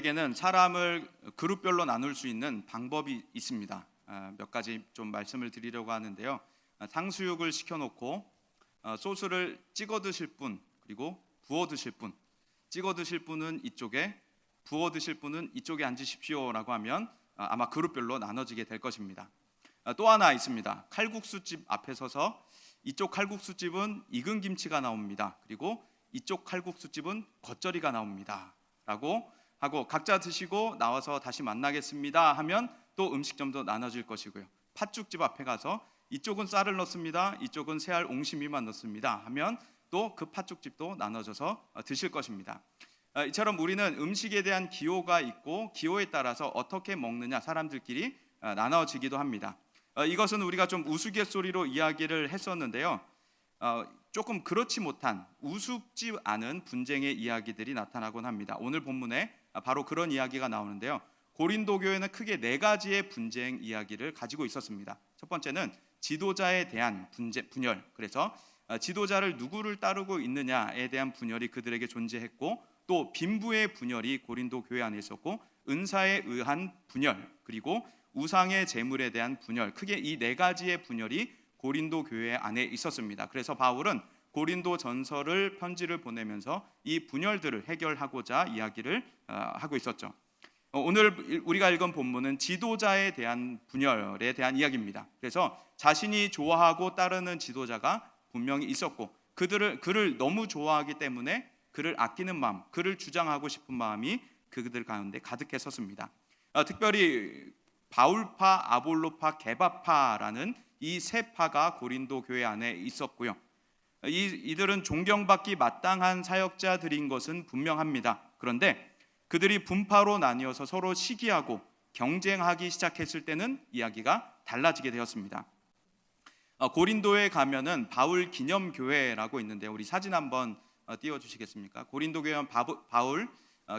에게는 사람을 그룹별로 나눌 수 있는 방법이 있습니다. 몇 가지 좀 말씀을 드리려고 하는데요. 탕수육을 시켜놓고 소스를 찍어 드실 분, 그리고 부어 드실 분, 찍어 드실 분은 이쪽에, 부어 드실 분은 이쪽에 앉으십시오라고 하면 아마 그룹별로 나눠지게 될 것입니다. 또 하나 있습니다. 칼국수집 앞에 서서 이쪽 칼국수집은 익은 김치가 나옵니다. 그리고 이쪽 칼국수집은 겉절이가 나옵니다. 라고 하고 각자 드시고 나와서 다시 만나겠습니다 하면 또 음식점도 나눠질 것이고요. 팥죽집 앞에 가서 이쪽은 쌀을 넣습니다. 이쪽은 새알 옹심이만 넣습니다 하면 또 그 팥죽집도 나눠져서 드실 것입니다. 이처럼 우리는 음식에 대한 기호가 있고 기호에 따라서 어떻게 먹느냐 사람들끼리 나눠지기도 합니다. 이것은 우리가 좀 우스갯소리로 이야기를 했었는데요. 조금 그렇지 못한 우습지 않은 분쟁의 이야기들이 나타나곤 합니다. 오늘 본문에 바로 그런 이야기가 나오는데요. 고린도 교회는 크게 네 가지의 분쟁 이야기를 가지고 있었습니다. 첫 번째는 지도자에 대한 분열. 그래서 지도자를 누구를 따르고 있느냐에 대한 분열이 그들에게 존재했고, 또 빈부의 분열이 고린도 교회 안에 있었고, 은사에 의한 분열, 그리고 우상의 제물에 대한 분열, 크게 이 네 가지의 분열이 고린도 교회 안에 있었습니다. 그래서 바울은 고린도 전서를 편지를 보내면서 이 분열들을 해결하고자 이야기를 하고 있었죠. 오늘 우리가 읽은 본문은 지도자에 대한 분열에 대한 이야기입니다. 그래서 자신이 좋아하고 따르는 지도자가 분명히 있었고, 그를 너무 좋아하기 때문에 그를 아끼는 마음, 그를 주장하고 싶은 마음이 그들 가운데 가득했었습니다. 특별히 바울파, 아볼로파, 게바파라는 이 세 파가 고린도 교회 안에 있었고요. 이들은 존경받기 마땅한 사역자들인 것은 분명합니다. 그런데 그들이 분파로 나뉘어서 서로 시기하고 경쟁하기 시작했을 때는 이야기가 달라지게 되었습니다. 고린도에 가면은 바울 기념교회라고 있는데, 우리 사진 한번 띄워주시겠습니까? 고린도 교회는 바울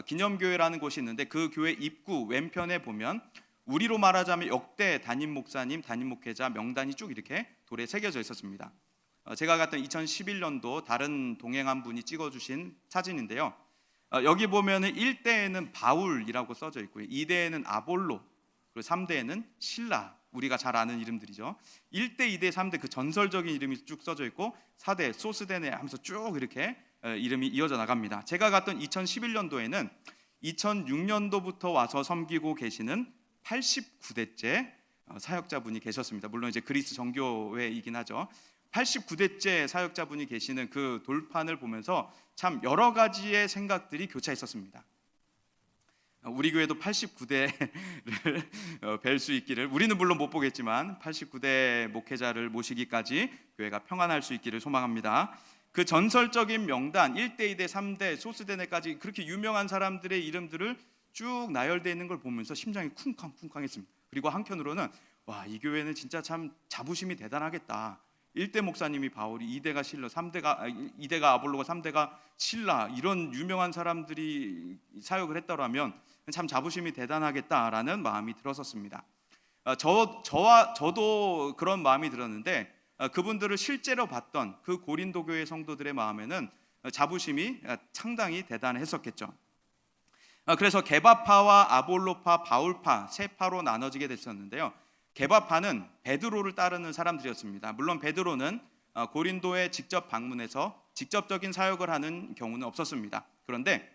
기념교회라는 곳이 있는데, 그 교회 입구 왼편에 보면 우리로 말하자면 역대 담임 목사님, 담임 목회자 명단이 쭉 이렇게 돌에 새겨져 있었습니다. 제가 갔던 2011년도 다른 동행한 분이 찍어주신 사진인데요. 여기 보면은 1대에는 바울이라고 써져 있고요. 2대에는 아볼로, 그리고 3대에는 실라, 우리가 잘 아는 이름들이죠. 1대, 2대, 3대 그 전설적인 이름이 쭉 써져 있고, 4대 소스데네 하면서 쭉 이렇게 이름이 이어져 나갑니다. 제가 갔던 2011년도에는 2006년도부터 와서 섬기고 계시는 89대째 사역자분이 계셨습니다. 물론 이제 그리스 정교회이긴 하죠. 89대째 사역자분이 계시는 그 돌판을 보면서 참 여러 가지의 생각들이 교차했었습니다. 우리 교회도 89대를 뵐 수 있기를, 우리는 물론 못 보겠지만 89대 목회자를 모시기까지 교회가 평안할 수 있기를 소망합니다. 그 전설적인 명단 1대, 2대, 3대, 소스데네까지 그렇게 유명한 사람들의 이름들을 쭉 나열되어 있는 걸 보면서 심장이 쿵쾅쿵쾅했습니다. 그리고 한편으로는 와, 이 교회는 진짜 참 자부심이 대단하겠다. 1대 목사님이 바울이, 2대가 실라, 2대가 아볼로가, 3대가 실라, 이런 유명한 사람들이 사역을 했더라면 참 자부심이 대단하겠다라는 마음이 들었었습니다. 저도 그런 마음이 들었는데, 그분들을 실제로 봤던 그 고린도 교회 성도들의 마음에는 자부심이 상당히 대단했었겠죠. 그래서 게바파와 아볼로파, 바울파 세 파로 나눠지게 됐었는데요. 게바파는 베드로를 따르는 사람들이었습니다. 물론 베드로는 고린도에 직접 방문해서 직접적인 사역을 하는 경우는 없었습니다. 그런데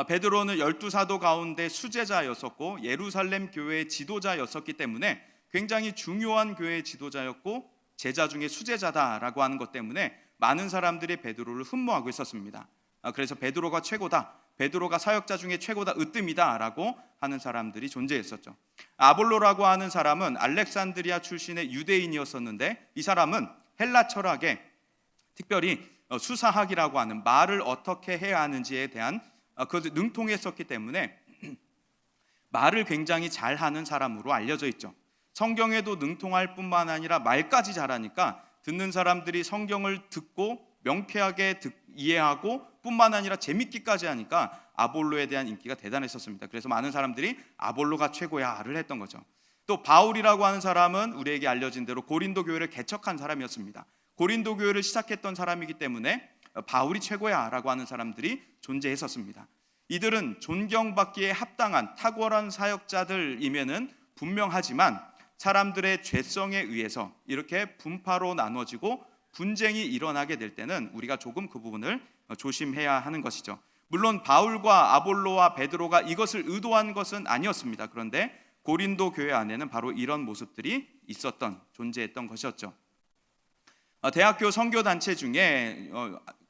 베드로는 12사도 가운데 수제자였었고, 예루살렘 교회의 지도자였었기 때문에 굉장히 중요한 교회의 지도자였고, 제자 중에 수제자다라고 하는 것 때문에 많은 사람들이 베드로를 흠모하고 있었습니다. 그래서 베드로가 최고다, 베드로가 사역자 중에 최고다, 으뜸이다라고 하는 사람들이 존재했었죠. 아볼로라고 하는 사람은 알렉산드리아 출신의 유대인이었었는데, 이 사람은 헬라 철학에 특별히 수사학이라고 하는 말을 어떻게 해야 하는지에 대한 그것을 능통했었기 때문에 말을 굉장히 잘하는 사람으로 알려져 있죠. 성경에도 능통할 뿐만 아니라 말까지 잘하니까 듣는 사람들이 성경을 듣고 명쾌하게 이해하고 뿐만 아니라 재밌기까지 하니까 아볼로에 대한 인기가 대단했었습니다. 그래서 많은 사람들이 아볼로가 최고야를 했던 거죠. 또 바울이라고 하는 사람은 우리에게 알려진 대로 고린도 교회를 개척한 사람이었습니다. 고린도 교회를 시작했던 사람이기 때문에 바울이 최고야라고 하는 사람들이 존재했었습니다. 이들은 존경받기에 합당한 탁월한 사역자들임에는 분명하지만 사람들의 죄성에 의해서 이렇게 분파로 나눠지고 분쟁이 일어나게 될 때는 우리가 조금 그 부분을 조심해야 하는 것이죠. 물론 바울과 아볼로와 베드로가 이것을 의도한 것은 아니었습니다. 그런데 고린도 교회 안에는 바로 이런 모습들이 존재했던 것이었죠. 대학교 선교단체 중에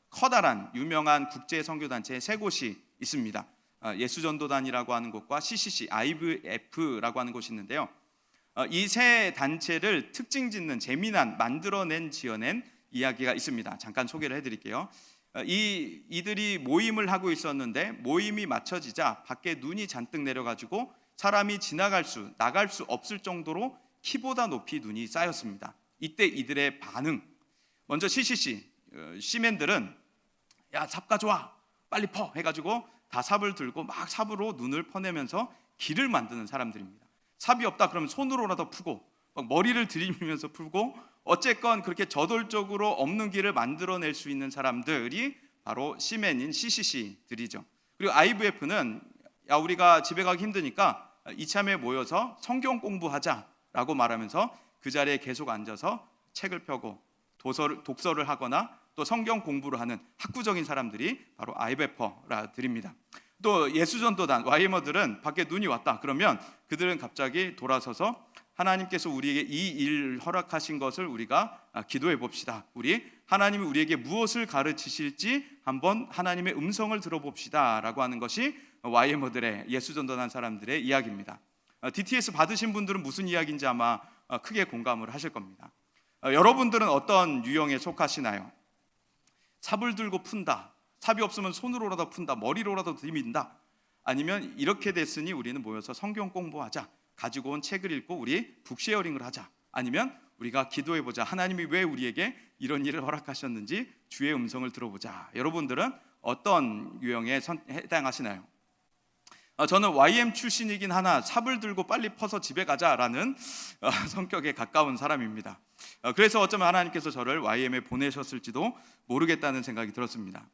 커다란 유명한 국제 선교단체 세 곳이 있습니다. 예수전도단이라고 하는 곳과 CCC, IVF라고 하는 곳이 있는데요. 이 세 단체를 특징 짓는 재미난 지어낸 이야기가 있습니다. 잠깐 소개를 해드릴게요. 이들이 모임을 하고 있었는데 모임이 마쳐지자 밖에 눈이 잔뜩 내려가지고 사람이 나갈 수 없을 정도로 키보다 높이 눈이 쌓였습니다. 이때 이들의 반응, 먼저 CCC 시맨들은 야, 삽 가져와, 빨리 퍼 해가지고 다 삽을 들고 막 삽으로 눈을 퍼내면서 길을 만드는 사람들입니다. 삽이 없다 그러면 손으로라도 푸고 막 머리를 들이밀면서 풀고 어쨌건 그렇게 저돌적으로 없는 길을 만들어낼 수 있는 사람들이 바로 시맨인 CCC들이죠. 그리고 IVF는 야, 우리가 집에 가기 힘드니까 이참에 모여서 성경 공부하자라고 말하면서 그 자리에 계속 앉아서 책을 펴고 독서를 하거나 또 성경 공부를 하는 학구적인 사람들이 바로 IVF라들입니다. 또 예수전도단 YM들은 밖에 눈이 왔다 그러면 그들은 갑자기 돌아서서 하나님께서 우리에게 이 일 허락하신 것을 우리가 기도해 봅시다. 하나님이 우리에게 무엇을 가르치실지 한번 하나님의 음성을 들어봅시다 라고 하는 것이 YM들의 예수전도단 사람들의 이야기입니다. DTS 받으신 분들은 무슨 이야기인지 아마 크게 공감을 하실 겁니다. 여러분들은 어떤 유형에 속하시나요? 삽을 들고 푼다, 삽이 없으면 손으로라도 푼다, 머리로라도 들이민다, 아니면 이렇게 됐으니 우리는 모여서 성경 공부하자, 가지고 온 책을 읽고 우리 북쉐어링을 하자, 아니면 우리가 기도해보자, 하나님이 왜 우리에게 이런 일을 허락하셨는지 주의 음성을 들어보자. 여러분들은 어떤 유형에 해당하시나요? 저는 YM 출신이긴 하나 삽을 들고 빨리 퍼서 집에 가자라는 성격에 가까운 사람입니다. 그래서 어쩌면 하나님께서 저를 YM에 보내셨을지도 모르겠다는 생각이 들었습니다.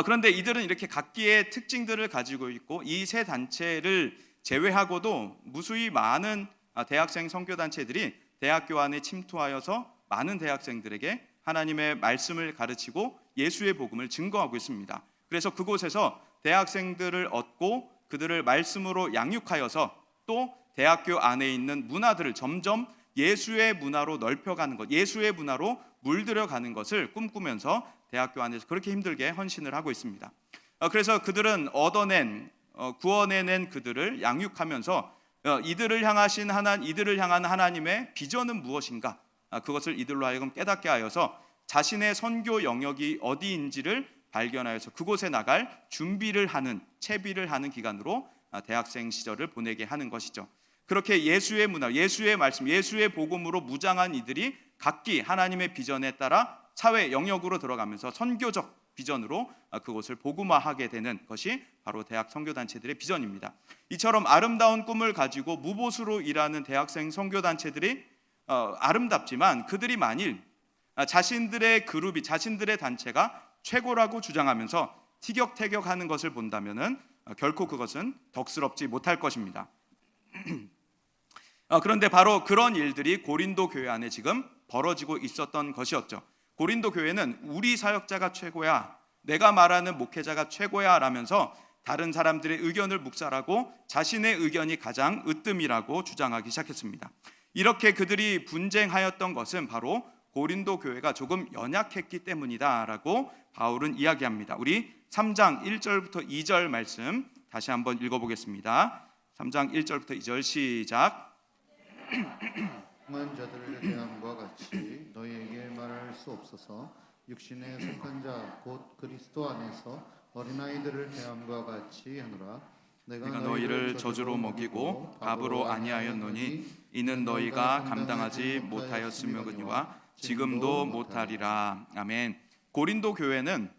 그런데 이들은 이렇게 각기의 특징들을 가지고 있고 이 세 단체를 제외하고도 무수히 많은 대학생 선교단체들이 대학교 안에 침투하여서 많은 대학생들에게 하나님의 말씀을 가르치고 예수의 복음을 증거하고 있습니다. 그래서 그곳에서 대학생들을 얻고 그들을 말씀으로 양육하여서 또 대학교 안에 있는 문화들을 점점 예수의 문화로 넓혀가는 것, 예수의 문화로 물들여가는 것을 꿈꾸면서 대학교 안에서 그렇게 힘들게 헌신을 하고 있습니다. 그래서 그들은 구원해낸 그들을 양육하면서 이들을 향한 하나님의 비전은 무엇인가, 그것을 이들로 하여금 깨닫게 하여서 자신의 선교 영역이 어디인지를 발견하여서 그곳에 나갈 준비를 하는, 채비를 하는 기간으로 대학생 시절을 보내게 하는 것이죠. 그렇게 예수의 문화, 예수의 말씀, 예수의 복음으로 무장한 이들이 각기 하나님의 비전에 따라 사회 영역으로 들어가면서 선교적 비전으로 그곳을 복음화하게 되는 것이 바로 대학 선교단체들의 비전입니다. 이처럼 아름다운 꿈을 가지고 무보수로 일하는 대학생 선교단체들이 아름답지만 그들이 만일 자신들의 그룹이, 자신들의 단체가 최고라고 주장하면서 티격태격하는 것을 본다면은 결코 그것은 덕스럽지 못할 것입니다. 그런데 바로 그런 일들이 고린도 교회 안에 지금 벌어지고 있었던 것이었죠. 고린도 교회는 우리 사역자가 최고야, 내가 말하는 목회자가 최고야 라면서 다른 사람들의 의견을 묵살하고 자신의 의견이 가장 으뜸이라고 주장하기 시작했습니다. 이렇게 그들이 분쟁하였던 것은 바로 고린도 교회가 조금 연약했기 때문이다라고 바울은 이야기합니다. 우리 3장 1절부터 2절 말씀 다시 한번 읽어보겠습니다. 3장 1절부터 2절 시작. 흥한 자들을 대함과 같이 너희에게 말할 수 없어서 육신에 속한 자 곧 그리스도 안에서 어린아이들을 대함과 같이 하노라. 내가 너희를 저주로 먹이고 밥으로 아니하였노니 이는 너희가 감당하지 못하였음이거니와 지금도 못하리라. 아멘. 고린도 교회는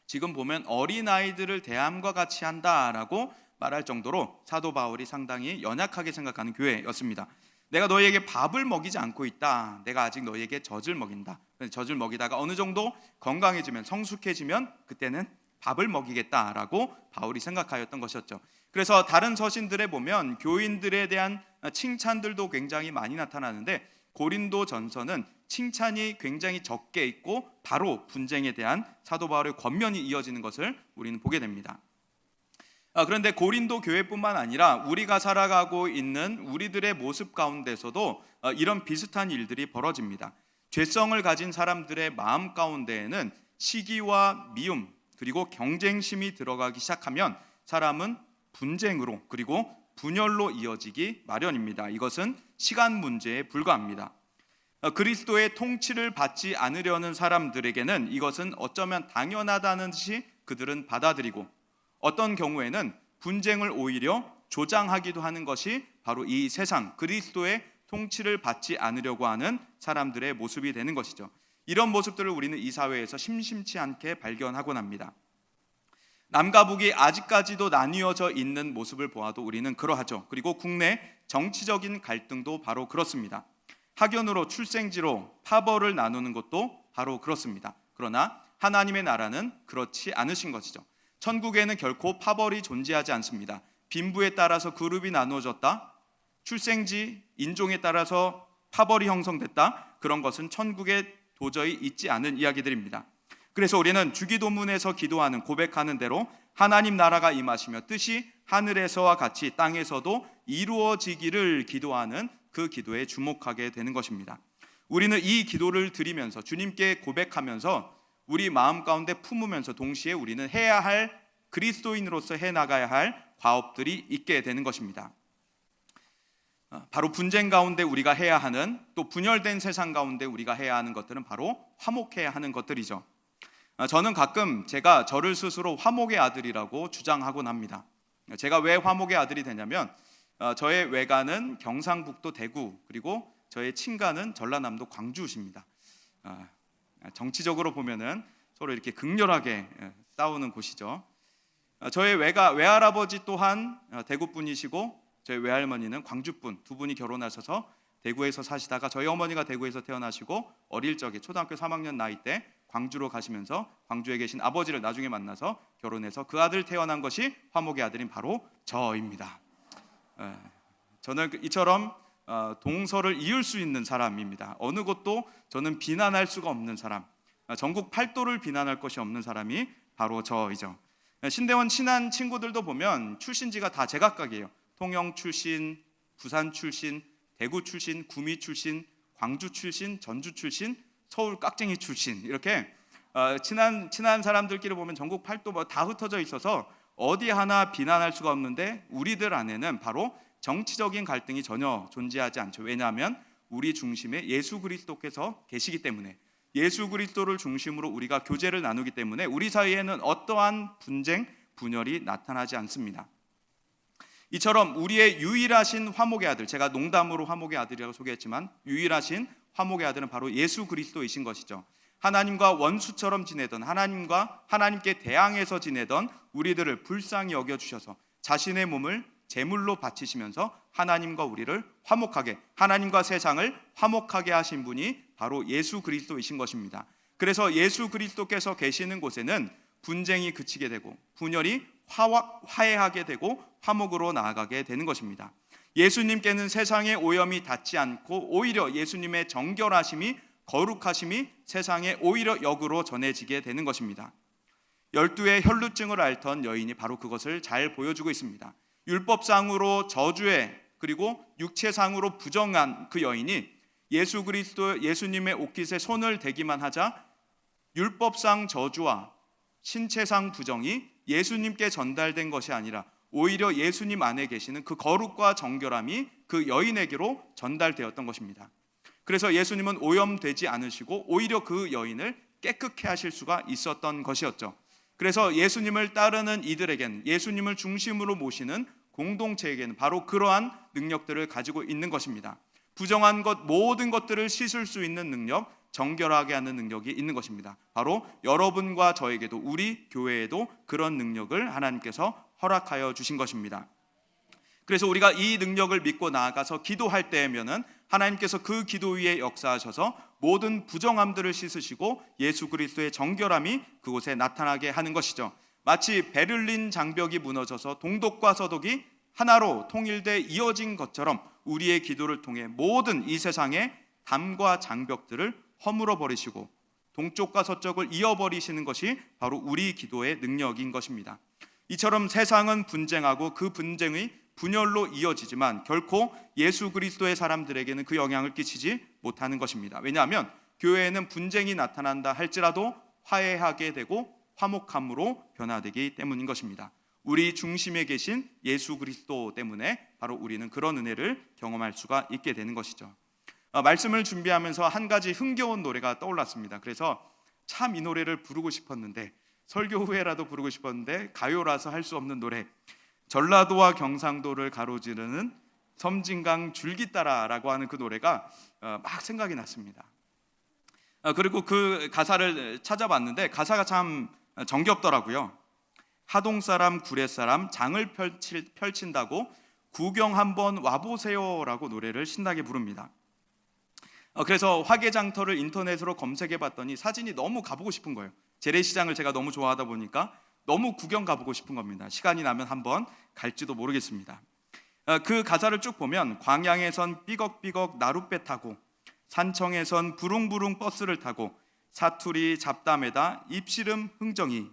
지금 보면 어린아이들을 대함과 같이 한다라고 말할 정도로 사도 바울이 상당히 연약하게 생각하는 교회였습니다. 내가 너희에게 밥을 먹이지 않고 있다. 내가 아직 너희에게 젖을 먹인다. 젖을 먹이다가 어느 정도 건강해지면, 성숙해지면 그때는 밥을 먹이겠다라고 바울이 생각하였던 것이었죠. 그래서 다른 서신들에 보면 교인들에 대한 칭찬들도 굉장히 많이 나타나는데 고린도 전서는 칭찬이 굉장히 적게 있고 바로 분쟁에 대한 사도 바울의 권면이 이어지는 것을 우리는 보게 됩니다. 그런데 고린도 교회뿐만 아니라 우리가 살아가고 있는 우리들의 모습 가운데서도 이런 비슷한 일들이 벌어집니다. 죄성을 가진 사람들의 마음 가운데에는 시기와 미움 그리고 경쟁심이 들어가기 시작하면 사람은 분쟁으로 그리고 분열로 이어지기 마련입니다. 이것은 시간 문제에 불과합니다. 그리스도의 통치를 받지 않으려는 사람들에게는 이것은 어쩌면 당연하다는 듯이 그들은 받아들이고 어떤 경우에는 분쟁을 오히려 조장하기도 하는 것이 바로 이 세상 그리스도의 통치를 받지 않으려고 하는 사람들의 모습이 되는 것이죠. 이런 모습들을 우리는 이 사회에서 심심치 않게 발견하곤 합니다. 남과 북이 아직까지도 나뉘어져 있는 모습을 보아도 우리는 그러하죠. 그리고 국내 정치적인 갈등도 바로 그렇습니다. 학연으로 출생지로 파벌을 나누는 것도 바로 그렇습니다. 그러나 하나님의 나라는 그렇지 않으신 것이죠. 천국에는 결코 파벌이 존재하지 않습니다. 빈부에 따라서 그룹이 나누어졌다, 출생지, 인종에 따라서 파벌이 형성됐다, 그런 것은 천국에 도저히 있지 않은 이야기들입니다. 그래서 우리는 주기도문에서 기도하는 고백하는 대로 하나님 나라가 임하시며 뜻이 하늘에서와 같이 땅에서도 이루어지기를 기도하는 그 기도에 주목하게 되는 것입니다. 우리는 이 기도를 드리면서 주님께 고백하면서 우리 마음 가운데 품으면서 동시에 우리는 해야 할 그리스도인으로서 해나가야 할 과업들이 있게 되는 것입니다. 바로 분쟁 가운데 우리가 해야 하는, 또 분열된 세상 가운데 우리가 해야 하는 것들은 바로 화목해야 하는 것들이죠. 저는 가끔 제가 저를 스스로 화목의 아들이라고 주장하곤 합니다. 제가 왜 화목의 아들이 되냐면 저의 외가는 경상북도 대구, 그리고 저의 친가는 전라남도 광주십니다. 정치적으로 보면은 서로 이렇게 극렬하게 싸우는 곳이죠. 저의 외할아버지 또한 대구 분이시고 저희 외할머니는 광주 분, 두 분이 결혼하셔서 대구에서 사시다가 저희 어머니가 대구에서 태어나시고 어릴 적에 초등학교 3학년 나이 때 광주로 가시면서 광주에 계신 아버지를 나중에 만나서 결혼해서 그 아들 태어난 것이 화목의 아들인 바로 저입니다. 저는 이처럼 동서를 이을 수 있는 사람입니다. 어느 곳도 저는 비난할 수가 없는 사람, 전국 팔도를 비난할 것이 없는 사람이 바로 저이죠. 신대원 친한 친구들도 보면 출신지가 다 제각각이에요. 통영 출신, 부산 출신, 대구 출신, 구미 출신, 광주 출신, 전주 출신, 서울 깍쟁이 출신, 이렇게 친한 사람들끼리 보면 전국 팔도 다 흩어져 있어서 어디 하나 비난할 수가 없는데 우리들 안에는 바로 정치적인 갈등이 전혀 존재하지 않죠. 왜냐하면 우리 중심에 예수 그리스도께서 계시기 때문에, 예수 그리스도를 중심으로 우리가 교제를 나누기 때문에 우리 사이에는 어떠한 분쟁, 분열이 나타나지 않습니다. 이처럼 우리의 유일하신 화목의 아들, 제가 농담으로 화목의 아들이라고 소개했지만 유일하신 화목의 아들은 바로 예수 그리스도이신 것이죠. 하나님과 원수처럼 지내던, 하나님께 대항해서 지내던 우리들을 불쌍히 여겨주셔서 자신의 몸을 제물로 바치시면서 하나님과 우리를 화목하게, 하나님과 세상을 화목하게 하신 분이 바로 예수 그리스도이신 것입니다. 그래서 예수 그리스도께서 계시는 곳에는 분쟁이 그치게 되고 분열이 화해하게 되고 화목으로 나아가게 되는 것입니다. 예수님께는 세상의 오염이 닿지 않고 오히려 예수님의 정결하심이, 거룩하심이 세상에 오히려 역으로 전해지게 되는 것입니다. 12의 혈루증을 앓던 여인이 바로 그것을 잘 보여주고 있습니다. 율법상으로 저주해, 그리고 육체상으로 부정한 그 여인이 예수님의 옷깃에 손을 대기만 하자 율법상 저주와 신체상 부정이 예수님께 전달된 것이 아니라 오히려 예수님 안에 계시는 그 거룩과 정결함이 그 여인에게로 전달되었던 것입니다. 그래서 예수님은 오염되지 않으시고 오히려 그 여인을 깨끗게 하실 수가 있었던 것이었죠. 그래서 예수님을 따르는 이들에게는, 예수님을 중심으로 모시는 공동체에게는 바로 그러한 능력들을 가지고 있는 것입니다. 부정한 것, 모든 것들을 씻을 수 있는 능력, 정결하게 하는 능력이 있는 것입니다. 바로 여러분과 저에게도, 우리 교회에도 그런 능력을 하나님께서 허락하여 주신 것입니다. 그래서 우리가 이 능력을 믿고 나아가서 기도할 때면은 하나님께서 그 기도 위에 역사하셔서 모든 부정함들을 씻으시고 예수 그리스도의 정결함이 그곳에 나타나게 하는 것이죠. 마치 베를린 장벽이 무너져서 동독과 서독이 하나로 통일돼 이어진 것처럼 우리의 기도를 통해 모든 이 세상의 담과 장벽들을 허물어 버리시고 동쪽과 서쪽을 이어버리시는 것이 바로 우리 기도의 능력인 것입니다. 이처럼 세상은 분쟁하고 그 분쟁의 분열로 이어지지만 결코 예수 그리스도의 사람들에게는 그 영향을 끼치지 못하는 것입니다. 왜냐하면 교회에는 분쟁이 나타난다 할지라도 화해하게 되고 화목함으로 변화되기 때문인 것입니다. 우리 중심에 계신 예수 그리스도 때문에 바로 우리는 그런 은혜를 경험할 수가 있게 되는 것이죠. 말씀을 준비하면서 한 가지 흥겨운 노래가 떠올랐습니다. 그래서 참 이 노래를 부르고 싶었는데, 설교 후에라도 부르고 싶었는데 가요라서 할 수 없는 노래, 전라도와 경상도를 가로지르는 섬진강 줄기 따라라고 하는 그 노래가 막 생각이 났습니다. 그리고 그 가사를 찾아봤는데 가사가 참 정겹더라고요. 하동 사람 구례 사람 장을 펼친다고 구경 한번 와보세요라고 노래를 신나게 부릅니다. 그래서 화개장터를 인터넷으로 검색해 봤더니 사진이 너무 가보고 싶은 거예요. 재래시장을 제가 너무 좋아하다 보니까 너무 구경 가보고 싶은 겁니다. 시간이 나면 한번 갈지도 모르겠습니다. 그 가사를 쭉 보면 광양에선 삐걱삐걱 나룻배 타고, 산청에선 부릉부릉 버스를 타고, 사투리 잡담에다 입씨름 흥정이,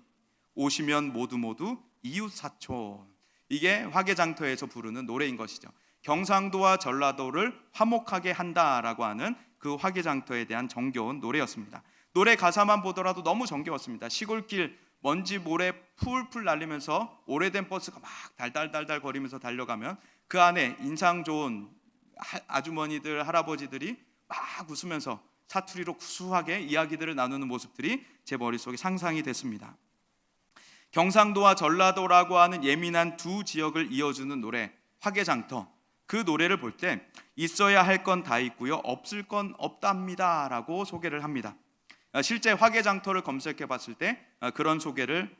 오시면 모두 이웃사촌. 이게 화개장터에서 부르는 노래인 것이죠. 경상도와 전라도를 화목하게 한다라고 하는 그 화개장터에 대한 정겨운 노래였습니다. 노래 가사만 보더라도 너무 정겨웠습니다. 시골길 먼지 모래 풀풀 날리면서 오래된 버스가 막 달달달달 거리면서 달려가면 그 안에 인상 좋은 아주머니들 할아버지들이 막 웃으면서 사투리로 구수하게 이야기들을 나누는 모습들이 제 머릿속에 상상이 됐습니다. 경상도와 전라도라고 하는 예민한 두 지역을 이어주는 노래 화개장터, 그 노래를 볼 때 있어야 할 건 다 있고요, 없을 건 없답니다 라고 소개를 합니다. 실제 화개장터를 검색해 봤을 때 그런 소개를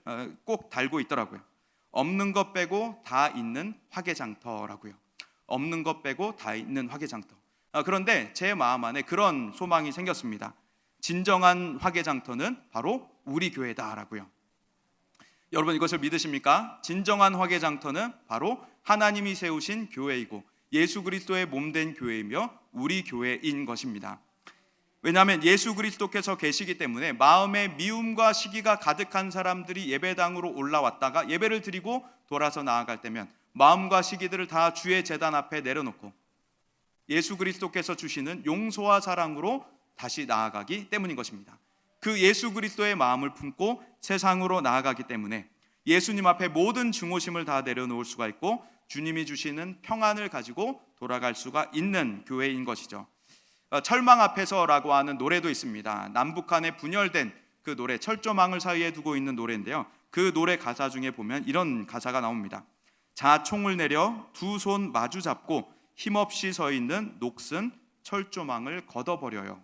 꼭 달고 있더라고요. 없는 것 빼고 다 있는 화개장터라고요. 없는 것 빼고 다 있는 화개장터. 그런데 제 마음 안에 그런 소망이 생겼습니다. 진정한 화개장터는 바로 우리 교회다라고요. 여러분 이것을 믿으십니까? 진정한 화개장터는 바로 하나님이 세우신 교회이고 예수 그리스도의 몸된 교회이며 우리 교회인 것입니다. 왜냐하면 예수 그리스도께서 계시기 때문에 마음에 미움과 시기가 가득한 사람들이 예배당으로 올라왔다가 예배를 드리고 돌아서 나아갈 때면 마음과 시기들을 다 주의 제단 앞에 내려놓고 예수 그리스도께서 주시는 용서와 사랑으로 다시 나아가기 때문인 것입니다. 그 예수 그리스도의 마음을 품고 세상으로 나아가기 때문에 예수님 앞에 모든 증오심을 다 내려놓을 수가 있고 주님이 주시는 평안을 가지고 돌아갈 수가 있는 교회인 것이죠. 철망 앞에서라고 하는 노래도 있습니다. 남북한에 분열된 그 노래, 철조망을 사이에 두고 있는 노래인데요. 그 노래 가사 중에 보면 이런 가사가 나옵니다. 자 총을 내려 두 손 마주 잡고 힘없이 서 있는 녹슨 철조망을 걷어버려요.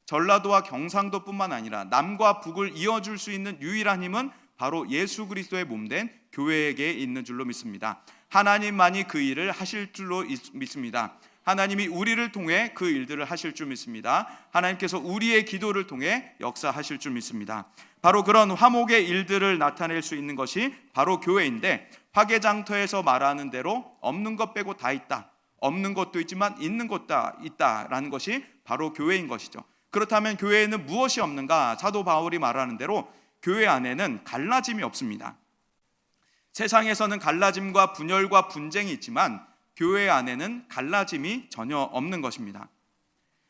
전라도와 경상도뿐만 아니라 남과 북을 이어줄 수 있는 유일한 힘은 바로 예수 그리스도의 몸된 교회에게 있는 줄로 믿습니다. 하나님만이 그 일을 하실 줄로 믿습니다. 하나님이 우리를 통해 그 일들을 하실 줄 믿습니다. 하나님께서 우리의 기도를 통해 역사하실 줄 믿습니다. 바로 그런 화목의 일들을 나타낼 수 있는 것이 바로 교회인데, 화개장터에서 말하는 대로 없는 것 빼고 다 있다, 없는 것도 있지만 있는 것도 있다라는 것이 바로 교회인 것이죠. 그렇다면 교회에는 무엇이 없는가? 사도 바울이 말하는 대로 교회 안에는 갈라짐이 없습니다. 세상에서는 갈라짐과 분열과 분쟁이 있지만 교회 안에는 갈라짐이 전혀 없는 것입니다.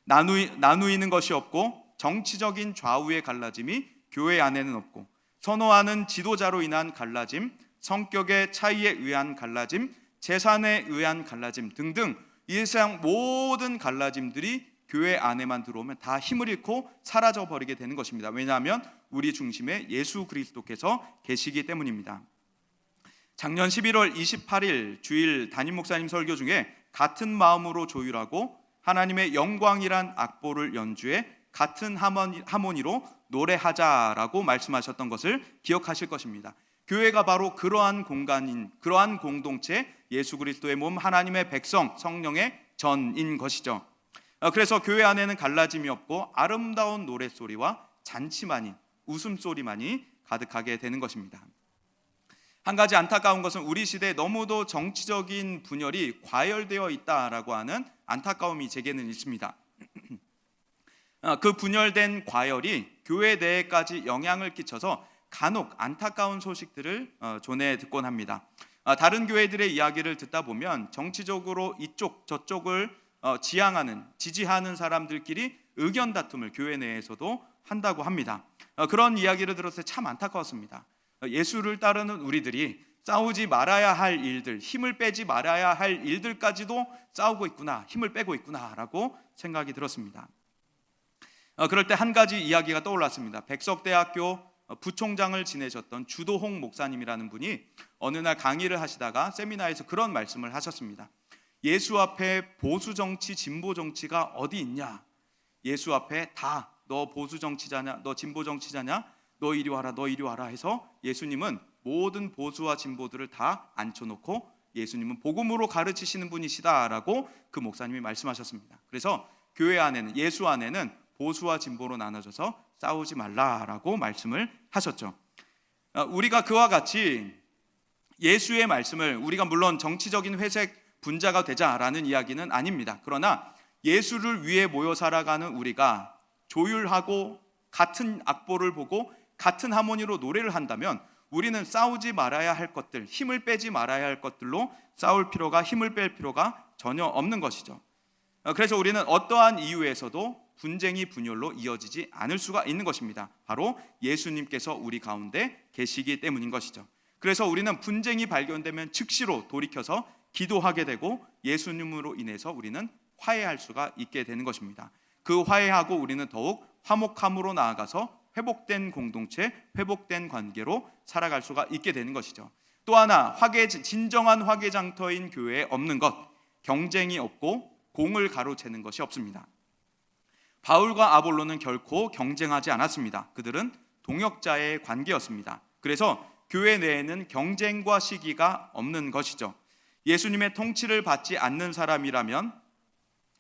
나누이는 것이 없고 정치적인 좌우의 갈라짐이 교회 안에는 없고 선호하는 지도자로 인한 갈라짐, 성격의 차이에 의한 갈라짐, 재산에 의한 갈라짐 등등 이 세상 모든 갈라짐들이 교회 안에만 들어오면 다 힘을 잃고 사라져 버리게 되는 것입니다. 왜냐하면 우리 중심에 예수 그리스도께서 계시기 때문입니다. 작년 11월 28일 주일 담임 목사님 설교 중에 같은 마음으로 조율하고 하나님의 영광이란 악보를 연주해 같은 하모니로 노래하자라고 말씀하셨던 것을 기억하실 것입니다. 교회가 바로 그러한 공간인, 그러한 공동체, 예수 그리스도의 몸, 하나님의 백성, 성령의 전인 것이죠. 그래서 교회 안에는 갈라짐이 없고 아름다운 노랫소리와 잔치만이, 웃음소리만이 가득하게 되는 것입니다. 한 가지 안타까운 것은 우리 시대에 너무도 정치적인 분열이 과열되어 있다라고 하는 안타까움이 제게는 있습니다. 그 분열된 과열이 교회 내에까지 영향을 끼쳐서 간혹 안타까운 소식들을 전해 듣곤 합니다. 다른 교회들의 이야기를 듣다 보면 정치적으로 이쪽 저쪽을 지지하는 사람들끼리 의견 다툼을 교회 내에서도 한다고 합니다. 그런 이야기를 들었을 때 참 안타까웠습니다. 예수를 따르는 우리들이 싸우지 말아야 할 일들, 힘을 빼지 말아야 할 일들까지도 싸우고 있구나, 힘을 빼고 있구나라고 생각이 들었습니다. 그럴 때 한 가지 이야기가 떠올랐습니다. 백석대학교 부총장을 지내셨던 주도홍 목사님이라는 분이 어느 날 강의를 하시다가 세미나에서 그런 말씀을 하셨습니다. 예수 앞에 보수 정치, 진보 정치가 어디 있냐? 예수 앞에 다 너 보수 정치자냐, 너 진보 정치자냐, 너 이리 와라, 너 이리 와라 해서 예수님은 모든 보수와 진보들을 다 앉혀놓고 예수님은 복음으로 가르치시는 분이시다라고 그 목사님이 말씀하셨습니다. 그래서 교회 안에는, 예수 안에는 보수와 진보로 나눠져서 싸우지 말라라고 말씀을 하셨죠. 우리가 그와 같이 예수의 말씀을, 우리가 물론 정치적인 회색 분자가 되자라는 이야기는 아닙니다. 그러나 예수를 위해 모여 살아가는 우리가 조율하고 같은 악보를 보고 같은 하모니로 노래를 한다면 우리는 싸우지 말아야 할 것들, 힘을 빼지 말아야 할 것들로 싸울 필요가, 힘을 뺄 필요가 전혀 없는 것이죠. 그래서 우리는 어떠한 이유에서도 분쟁이 분열로 이어지지 않을 수가 있는 것입니다. 바로 예수님께서 우리 가운데 계시기 때문인 것이죠. 그래서 우리는 분쟁이 발견되면 즉시로 돌이켜서 기도하게 되고 예수님으로 인해서 우리는 화해할 수가 있게 되는 것입니다. 그 화해하고 우리는 더욱 화목함으로 나아가서 회복된 공동체, 회복된 관계로 살아갈 수가 있게 되는 것이죠. 또 하나, 진정한 화계 장터인 교회에 없는 것, 경쟁이 없고 공을 가로채는 것이 없습니다. 바울과 아볼로는 결코 경쟁하지 않았습니다. 그들은 동역자의 관계였습니다. 그래서 교회 내에는 경쟁과 시기가 없는 것이죠. 예수님의 통치를 받지 않는 사람이라면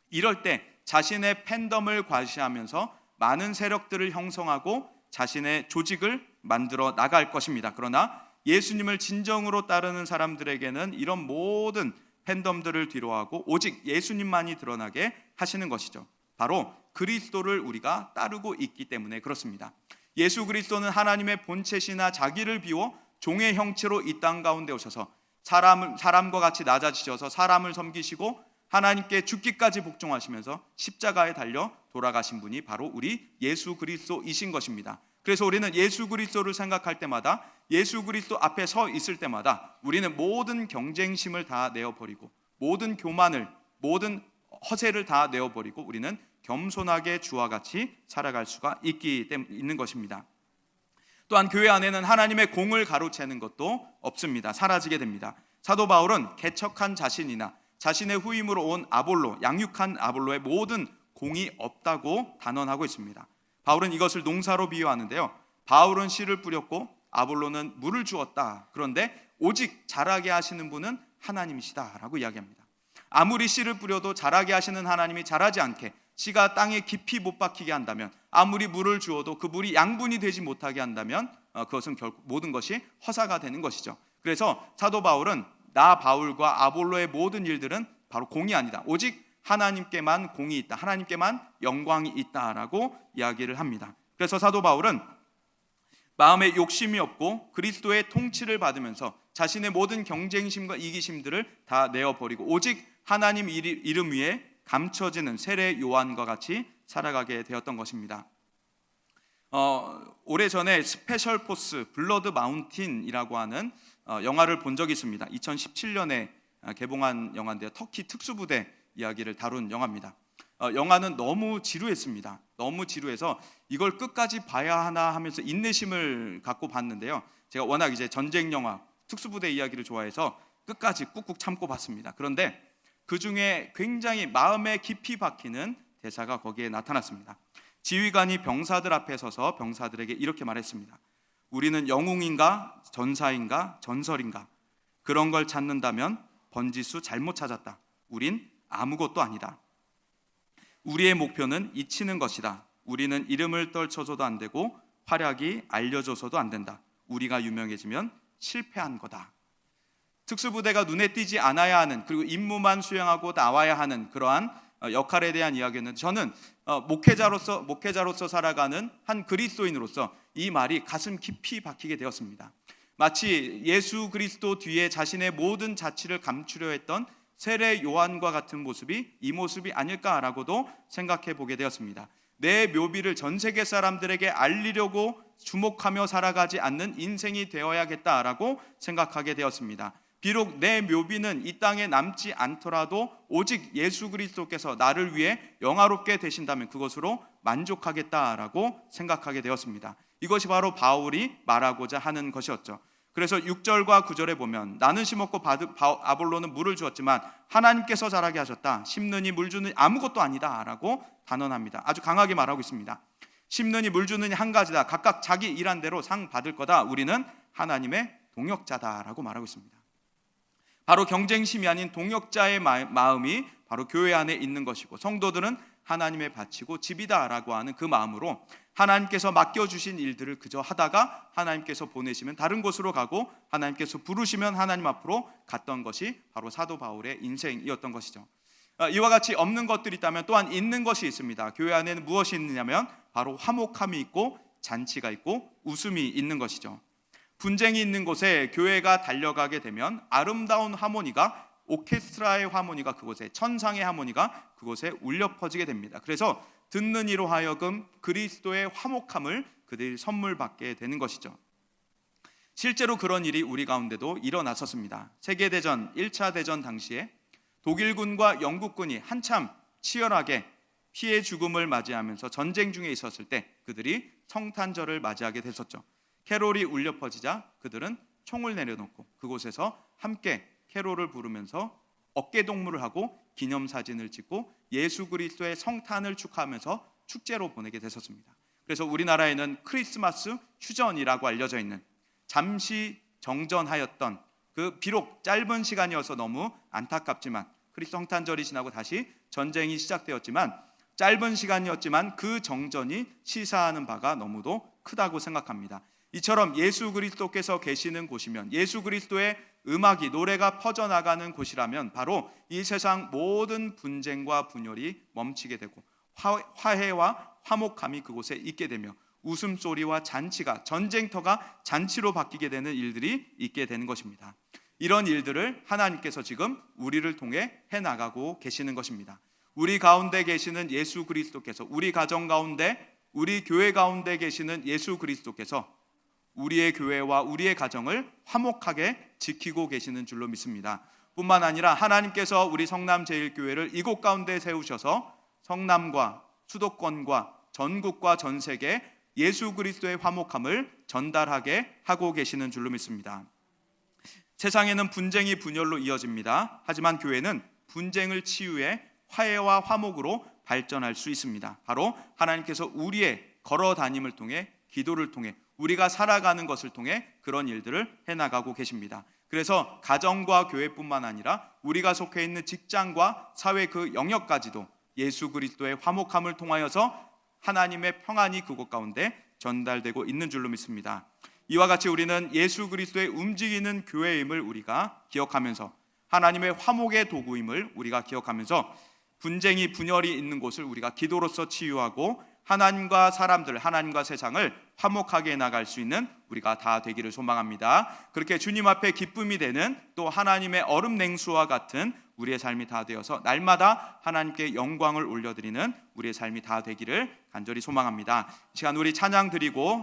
이럴 때 자신의 팬덤을 과시하면서 많은 세력들을 형성하고 자신의 조직을 만들어 나갈 것입니다. 그러나 예수님을 진정으로 따르는 사람들에게는 이런 모든 팬덤들을 뒤로하고 오직 예수님만이 드러나게 하시는 것이죠. 바로 그리스도를 우리가 따르고 있기 때문에 그렇습니다. 예수 그리스도는 하나님의 본체시나 자기를 비워 종의 형체로 이 땅 가운데 오셔서 사람과 같이 낮아지셔서 사람을 섬기시고 하나님께 죽기까지 복종하시면서 십자가에 달려 돌아가신 분이 바로 우리 예수 그리스도이신 것입니다. 그래서 우리는 예수 그리스도를 생각할 때마다, 예수 그리스도 앞에 서 있을 때마다 우리는 모든 경쟁심을 다 내어버리고 모든 교만을, 모든 허세를 다 내어버리고 우리는 겸손하게 주와 같이 살아갈 수가 있는 것입니다. 또한 교회 안에는 하나님의 공을 가로채는 것도 없습니다. 사라지게 됩니다. 사도 바울은 개척한 자신이나 자신의 후임으로 온 아볼로, 양육한 아볼로의 모든 공이 없다고 단언하고 있습니다. 바울은 이것을 농사로 비유하는데요. 바울은 씨를 뿌렸고 아볼로는 물을 주었다. 그런데 오직 자라게 하시는 분은 하나님이시다라고 이야기합니다. 아무리 씨를 뿌려도 자라게 하시는 하나님이 자라지 않게, 씨가 땅에 깊이 못 박히게 한다면, 아무리 물을 주어도 그 물이 양분이 되지 못하게 한다면 그것은 결국 모든 것이 허사가 되는 것이죠. 그래서 사도 바울은 나 바울과 아볼로의 모든 일들은 바로 공이 아니다. 오직 하나님께만 공이 있다. 하나님께만 영광이 있다라고 이야기를 합니다. 그래서 사도 바울은 마음에 욕심이 없고 그리스도의 통치를 받으면서 자신의 모든 경쟁심과 이기심들을 다 내어버리고 오직 하나님 이름 위에 감춰지는 세례 요한과 같이 살아가게 되었던 것입니다. 오래전에 스페셜 포스 블러드 마운틴이라고 하는 영화를 본 적이 있습니다. 2017년에 개봉한 영화인데요. 터키 특수부대 이야기를 다룬 영화입니다. 영화는 너무 지루했습니다. 너무 지루해서 이걸 끝까지 봐야 하나 하면서 인내심을 갖고 봤는데요. 제가 워낙 이제 전쟁 영화, 특수부대 이야기를 좋아해서 끝까지 꾹꾹 참고 봤습니다. 그런데 그 중에 굉장히 마음에 깊이 박히는 대사가 거기에 나타났습니다. 지휘관이 병사들 앞에 서서 병사들에게 이렇게 말했습니다. 우리는 영웅인가 전사인가 전설인가 그런 걸 찾는다면 번지수 잘못 찾았다. 우린 아무것도 아니다. 우리의 목표는 잊히는 것이다. 우리는 이름을 떨쳐줘도 안 되고 활약이 알려져서도 안 된다. 우리가 유명해지면 실패한 거다. 특수부대가 눈에 띄지 않아야 하는, 그리고 임무만 수행하고 나와야 하는 그러한 역할에 대한 이야기였는데, 저는 목회자로서 살아가는 한 그리스도인으로서 이 말이 가슴 깊이 박히게 되었습니다. 마치 예수 그리스도 뒤에 자신의 모든 자취를 감추려 했던 세례 요한과 같은 모습이 이 모습이 아닐까라고도 생각해 보게 되었습니다. 내 묘비를 전 세계 사람들에게 알리려고 주목하며 살아가지 않는 인생이 되어야겠다라고 생각하게 되었습니다. 비록 내 묘비는 이 땅에 남지 않더라도 오직 예수 그리스도께서 나를 위해 영화롭게 되신다면 그것으로 만족하겠다라고 생각하게 되었습니다. 이것이 바로 바울이 말하고자 하는 것이었죠. 그래서 6절과 9절에 보면 나는 심었고 아볼로는 물을 주었지만 하나님께서 자라게 하셨다. 심느니 물 주느니 아무것도 아니다 라고 단언합니다. 아주 강하게 말하고 있습니다. 심느니 물 주느니 한 가지다. 각각 자기 일한 대로 상 받을 거다. 우리는 하나님의 동역자다라고 말하고 있습니다. 바로 경쟁심이 아닌 동역자의 마음이 바로 교회 안에 있는 것이고, 성도들은 하나님의 바치고 집이다라고 하는 그 마음으로 하나님께서 맡겨주신 일들을 그저 하다가 하나님께서 보내시면 다른 곳으로 가고, 하나님께서 부르시면 하나님 앞으로 갔던 것이 바로 사도 바울의 인생이었던 것이죠. 이와 같이 없는 것들이 있다면 또한 있는 것이 있습니다. 교회 안에는 무엇이 있느냐면 바로 화목함이 있고 잔치가 있고 웃음이 있는 것이죠. 분쟁이 있는 곳에 교회가 달려가게 되면 아름다운 하모니가, 오케스트라의 하모니가 그곳에, 천상의 하모니가 그곳에 울려 퍼지게 됩니다. 그래서 듣는 이로 하여금 그리스도의 화목함을 그들이 선물 받게 되는 것이죠. 실제로 그런 일이 우리 가운데도 일어났었습니다. 세계대전 1차 대전 당시에 독일군과 영국군이 한참 치열하게 피해 죽음을 맞이하면서 전쟁 중에 있었을 때 그들이 성탄절을 맞이하게 됐었죠. 캐롤이 울려 퍼지자 그들은 총을 내려놓고 그곳에서 함께 캐롤을 부르면서 어깨동무를 하고 기념사진을 찍고 예수 그리스도의 성탄을 축하하면서 축제로 보내게 됐었습니다. 그래서 우리나라에는 크리스마스 휴전이라고 알려져 있는, 잠시 정전하였던 그 비록 짧은 시간이어서 너무 안타깝지만, 성탄절이 지나고 다시 전쟁이 시작되었지만 짧은 시간이었지만 그 정전이 시사하는 바가 너무도 크다고 생각합니다. 이처럼 예수 그리스도께서 계시는 곳이면, 예수 그리스도의 음악이, 노래가 퍼져나가는 곳이라면 바로 이 세상 모든 분쟁과 분열이 멈추게 되고 화해와 화목함이 그곳에 있게 되며 웃음소리와 잔치가, 전쟁터가 잔치로 바뀌게 되는 일들이 있게 되는 것입니다. 이런 일들을 하나님께서 지금 우리를 통해 해나가고 계시는 것입니다. 우리 가운데 계시는 예수 그리스도께서, 우리 가정 가운데, 우리 교회 가운데 계시는 예수 그리스도께서 우리의 교회와 우리의 가정을 화목하게 지키고 계시는 줄로 믿습니다. 뿐만 아니라 하나님께서 우리 성남제일교회를 이곳 가운데 세우셔서 성남과 수도권과 전국과 전 세계 예수 그리스도의 화목함을 전달하게 하고 계시는 줄로 믿습니다. 세상에는 분쟁이 분열로 이어집니다. 하지만 교회는 분쟁을 치유해 화해와 화목으로 발전할 수 있습니다. 바로 하나님께서 우리의 걸어다님을 통해, 기도를 통해, 우리가 살아가는 것을 통해 그런 일들을 해나가고 계십니다. 그래서 가정과 교회뿐만 아니라 우리가 속해 있는 직장과 사회 그 영역까지도 예수 그리스도의 화목함을 통하여서 하나님의 평안이 그곳 가운데 전달되고 있는 줄로 믿습니다. 이와 같이 우리는 예수 그리스도의 움직이는 교회임을 우리가 기억하면서, 하나님의 화목의 도구임을 우리가 기억하면서 분쟁이, 분열이 있는 곳을 우리가 기도로서 치유하고 하나님과 사람들, 하나님과 세상을 화목하게 나갈 수 있는 우리가 다 되기를 소망합니다. 그렇게 주님 앞에 기쁨이 되는, 또 하나님의 얼음 냉수와 같은 우리의 삶이 다 되어서 날마다 하나님께 영광을 올려드리는 우리의 삶이 다 되기를 간절히 소망합니다. 이 시간 우리 찬양 드리고